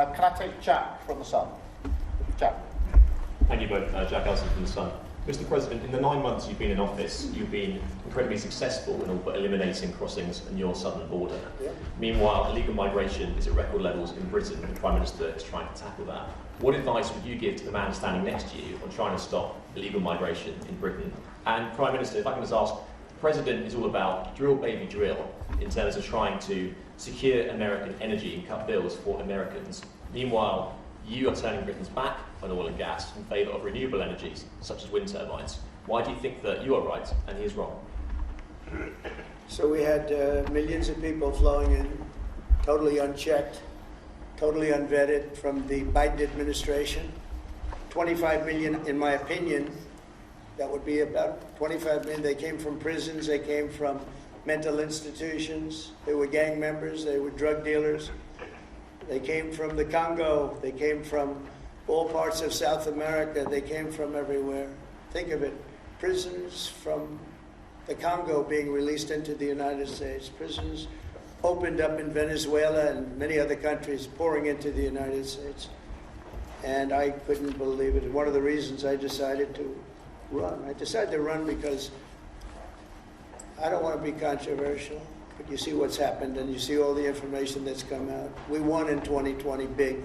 Can I take Jack from The Sun? Jack. Thank you both. Jack Elson from The Sun. Mr. President, in the 9 months you've been in office, you've been incredibly successful in all but eliminating crossings on your southern border. Yeah. Meanwhile, illegal migration is at record levels in Britain, and the Prime Minister is trying to tackle that. What advice would you give to the man standing next to you on trying to stop illegal migration in Britain? And Prime Minister, if I can just ask, the President is all about drill baby drill in terms of trying to secure American energy and cut bills for Americans. Meanwhile, you are turning Britain's back on oil and gas in favour of renewable energies, such as wind turbines. Why do you think that you are right and he is wrong? So we had millions of people flowing in, totally unchecked, totally unvetted from the Biden administration. 25 million, in my opinion, that would be about 25 million. They came from prisons, they came from mental institutions, they were gang members, they were drug dealers. They came from the Congo, they came from all parts of South America, they came from everywhere. Think of it, prisons from the Congo being released into the United States, prisons opened up in Venezuela and many other countries pouring into the United States. And I couldn't believe it. One of the reasons I decided to run. I decided to run because I don't want to be controversial. But you see what's happened, and you see all the information that's come out. We won in 2020 big,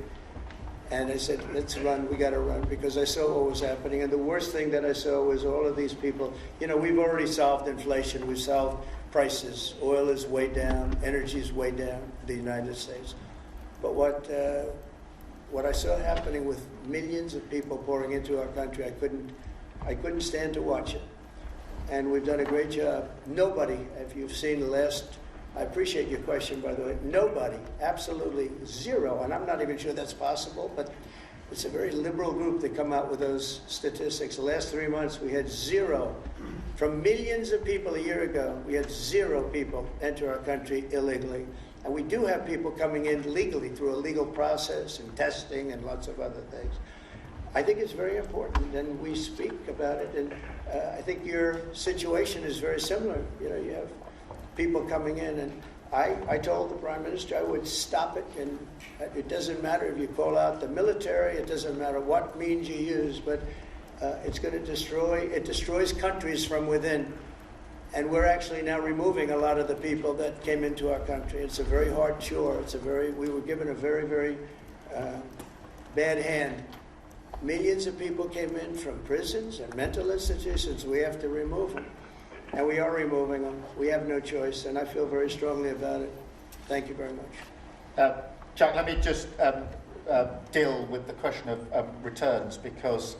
and I said, let's run, we got to run, because I saw what was happening. And the worst thing that I saw was all of these people. You know, we've already solved inflation, we've solved prices. Oil is way down, energy is way down in the United States. But what I saw happening with millions of people pouring into our country, I couldn't stand to watch it. And we've done a great job. Nobody, if you've seen the last, I appreciate your question, by the way, nobody, absolutely zero, and I'm not even sure that's possible, but it's a very liberal group that come out with those statistics. The last 3 months, we had zero. From millions of people a year ago, we had 0 people enter our country illegally. And we do have people coming in legally through a legal process and testing and lots of other things. I think it's very important, and we speak about it, and I think your situation is very similar. You know, you have people coming in, and I told the Prime Minister I would stop it, and it doesn't matter if you call out the military, it doesn't matter what means you use, but it's going to destroys countries from within. And we're actually now removing a lot of the people that came into our country. It's a very hard chore. We were given a very, very bad hand. Millions of people came in from prisons and mental institutions. We have to remove them. And we are removing them. We have no choice, and I feel very strongly about it. Thank you very much. Jack, let me just deal with the question of returns, because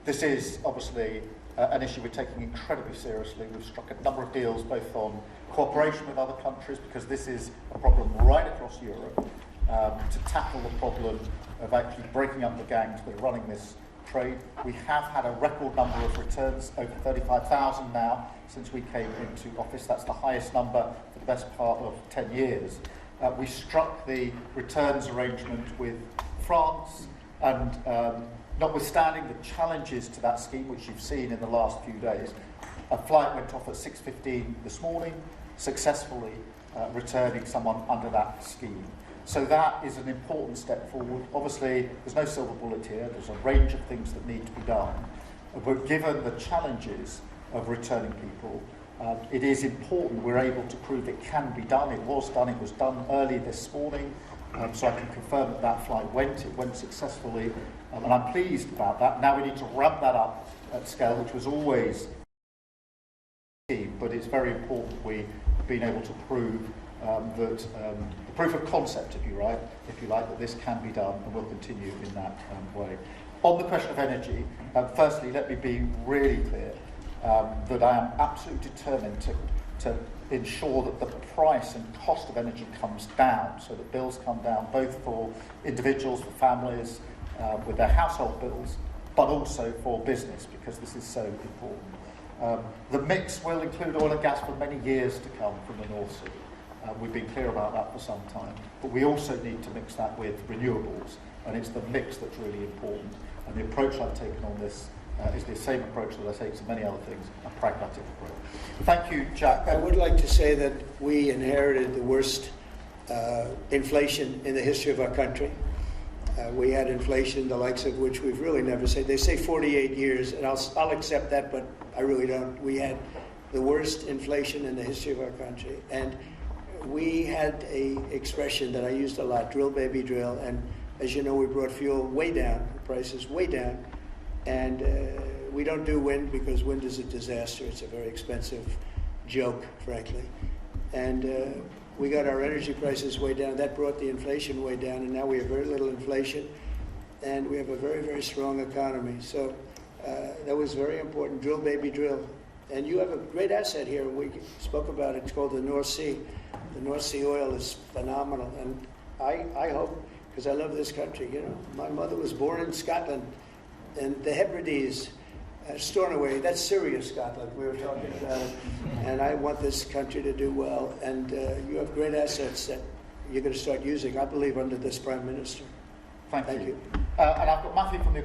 this is obviously an issue we're taking incredibly seriously. We've struck a number of deals both on cooperation with other countries, because this is a problem right across Europe, to tackle the problem of actually breaking up the gangs that are running this trade. We have had a record number of returns, over 35,000 now since we came into office. That's the highest number for the best part of 10 years. We struck the returns arrangement with France, and notwithstanding the challenges to that scheme, which you've seen in the last few days, a flight went off at 6:15 this morning, successfully returning someone under that scheme. So that is an important step forward. Obviously, there's no silver bullet here. There's a range of things that need to be done. But given the challenges of returning people, it is important we're able to prove it can be done. It was done early this morning. So I can confirm that that flight went successfully. And I'm pleased about that. Now we need to ramp that up at scale, which was always key. But it's very important we've been able to prove that the proof of concept, if you like, that this can be done, and will continue in that way. On the question of energy, firstly, let me be really clear that I am absolutely determined to ensure that the price and cost of energy comes down, so that bills come down both for individuals, for families, with their household bills, but also for business, because this is so important. The mix will include oil and gas for many years to come from the North Sea. We've been clear about that for some time, but we also need to mix that with renewables, and it's the mix that's really important. And the approach I've taken on this is the same approach that I take to many other things, a pragmatic approach. Thank you, Jack. I would like to say that we inherited the worst inflation in the history of our country. We had inflation, the likes of which we've really never seen. They say 48 years, and I'll accept that, but I really don't. We had the worst inflation in the history of our country. And we had a expression that I used a lot, drill, baby, drill. And as you know, we brought fuel way down, prices way down. And we don't do wind because wind is a disaster. It's a very expensive joke, frankly. And we got our energy prices way down. That brought the inflation way down, and now we have very little inflation, and we have a very, very strong economy. So that was very important. Drill, baby, drill. And you have a great asset here. We spoke about it. It's called the North Sea. The North Sea oil is phenomenal, and I hope, because I love this country. You know, my mother was born in Scotland, and the Hebrides, Stornoway, that's serious Scotland. We were talking about it. And I want this country to do well. And you have great assets that you're going to start using, I believe, under this Prime Minister. Thank you. And I've got Matthew from the